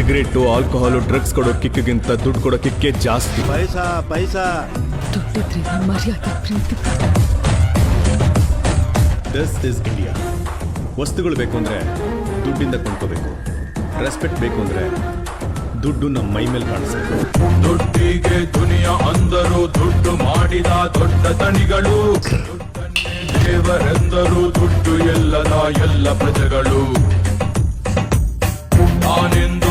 Cigarette alcohol drugs ಕೊಡೋ ಕಿಕ್ಕಿಗಿಂತ ದುಡ್ಡು ಕೊಡೋ ಕಿಕ್ಕೇ ಜಾಸ್ತಿ. ಪೈಸಾ ಪೈಸಾ ದುಡ್ಡಿದ್ರೆ ಮರ್ಯಾದೆ ಪ್ರೀತಿ. This is India. ವಸ್ತುಗಳು ಬೇಕು ಅಂದ್ರೆ ದುಡ್ಡಿಂದ ಕೊಂಡ್ಕೋಬೇಕು. ರೆಸ್ಪೆಕ್ಟ್ ಬೇಕು ಅಂದ್ರೆ ದುಡ್ಡು ನಮ್ಮ ಮೈ ಮೇಲೆ ಕಾಣಿಸ್ಬೇಕು. ದುಡ್ಡಿಗೆ ದುನಿಯಾ ಅಂದರು ದುಡ್ಡು ಮಾಡಿದ ದೊಡ್ಡ ತನಿಗಳು. ದೇವರೆಂದರು ದುಡ್ಡು ಎಲ್ಲದ ಎಲ್ಲ ಪ್ರಜೆಗಳು. ನಾನೆಂದು